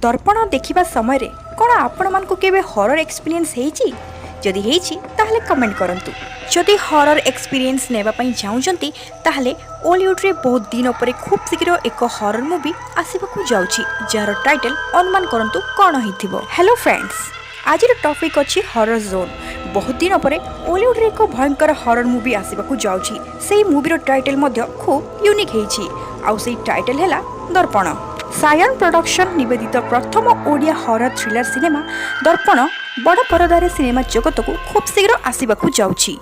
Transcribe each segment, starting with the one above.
दर्पण देखिबा समय रे कौन आपण मानकु केबे हॉरर एक्सपीरियंस हेची जदि हेची ताहले कमेंट करंतु। जदि हॉरर एक्सपीरियंस नेबा पई चाहुचंती ताहले ओलीवुड रे बहुत दिन पर खूब शीघ्र एक हॉरर मूवी आसीबाकू जाउची जार टाइटल अनुमान करंतु कोन हिथिबो। हेलो फ्रेंड्स, आज टॉपिक अछि हॉरर जोन। बहुत दिन पर ओलीवुड रे एक भयंकर हॉरर मूवी आसीबाकू जाउची। सेही मूवीर टाइटल मध्य खूब यूनिक हेची आउ सेही टाइटल हैला दर्पण। सायन प्रोडक्शन निवेदित प्रथम ओडिया हॉरर थ्रिलर सिनेमा दर्पण बड़ परदारे सिनेमा जगत को खूब शीघ्र आसीबाकू जाउची।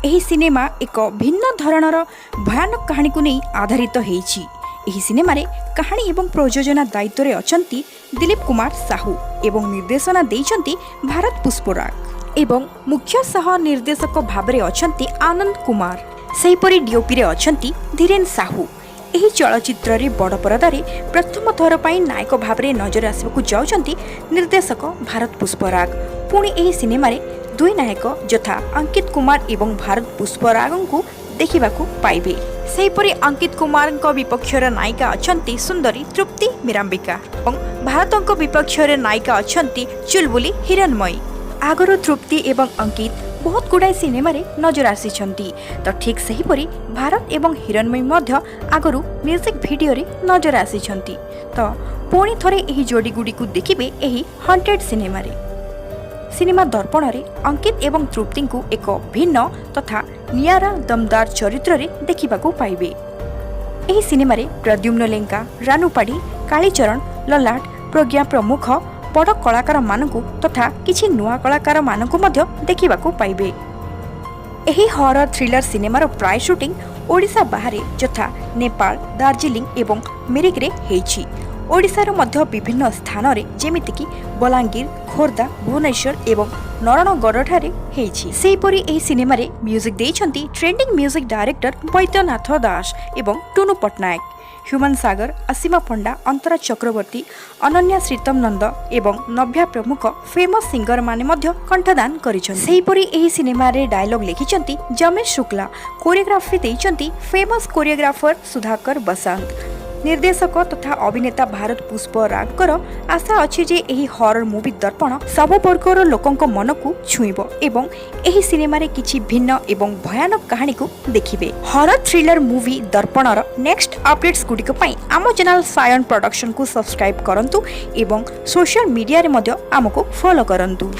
एही सिनेमा एक भिन्न धरणर भयानक कहानी को नहीं आधारित हेची। एही सिनेमा रे कहानी एवं प्रयोजना दायित्व रे अछंती दिलीप कुमार साहू एवं निर्देशना देइछंती भारत पुष्पराग एवं मुख्य सह निर्देशक भाबरे अछंती आनंद कुमार। सेहीपरि डीओपी रे अछंती धीरेन साहू। एही चलचित्र रे बड़ परदारे प्रथम थर पई नायक भाबरे नजर आसबाकू जाउछंती निर्देशक भारत पुष्पराग। पुणी एही सिनेमा रे दुई नायक यथा अंकित कुमार एवं भारत पुष्पराग को देखिबाकू पाइबे। सेहीपरि अंकित कुमार विपक्षर नायिका अछंती सुंदरी तृप्ति मिरांबिका और भारत विपक्षर नायिका अछंती चुलबुली हिरणमयी। आगरो तृप्ति एवं अंकित बहुत गुड़ाए सिनेमा रे नजर आसीछंती तो ठीक सेहीपरि भारत एवं हिरणमयी मध्य आगरू म्यूजिक वीडियो रे नजर आसीछंती। तो पुणी थरे एही जोड़ी गुडी को देखिबे एही हंटेड सिनेमा रे। सिनेमा दर्पण रे अंकित एवं तृप्ति को एक भिन्न तथा नियारा दमदार चरित्र रे देखिबाकू पाइबे। एही सिनेमा रे प्रद्युम्न लेंका, रानुपाड़ी, कालीचरण, ललाट, प्रज्ञा प्रमुख बड़ कलाकार मानकु तथा किछि नुआ कलाकार मानकु मध्य देखिबाकू पाइबे। एही हॉरर थ्रिलर सिनेमार प्राय शूटिंग ओडिशा बाहर यथा नेपाल, दार्जिलिंग एवं मिरिक रे हेछि। ओडिशार मध्य विभिन्न स्थान रे जेमिति कि बलांगीर, खोर्धा, भुवनेश्वर एवं नरणगढ़ ठारे हेछि। सेहीपरि एही सिनेमा रे म्यूजिक देइछंती trending music director Baidyanath Das एवं टुनु पटनायक। ह्यूमन सागर, असीमा पंडा, अंतरा चक्रवर्ती, अनन्या श्रीतम नंद एवं नव्या प्रमुख फेमस सिंगर माने मध्य कंठदान करिछन। सेहीपरि एही सिनेमा रे डायलॉग लिखिछंती जमेश शुक्ला। कोरियोग्राफी देइछंती फेमस कोरियोग्राफर सुधाकर बसंत। निर्देशक तथा अभिनेता भारत पुष्परागर आशा अछि जे एही हॉरर मूवी दर्पण सब वर्गर लोकंक मन को छुईबो एवं एही सिनेमा रे किछि भिन्न एवं भयानक कहानी को देखिबे। हॉरर थ्रिलर मूवी दर्पणर नेक्स्ट अपडेट्स गुडिक पई आम चैनल सायन प्रोडक्शन को सब्सक्राइब करंतु एवं सोशल मीडिया रे मध्य आमको फॉलो करंतु।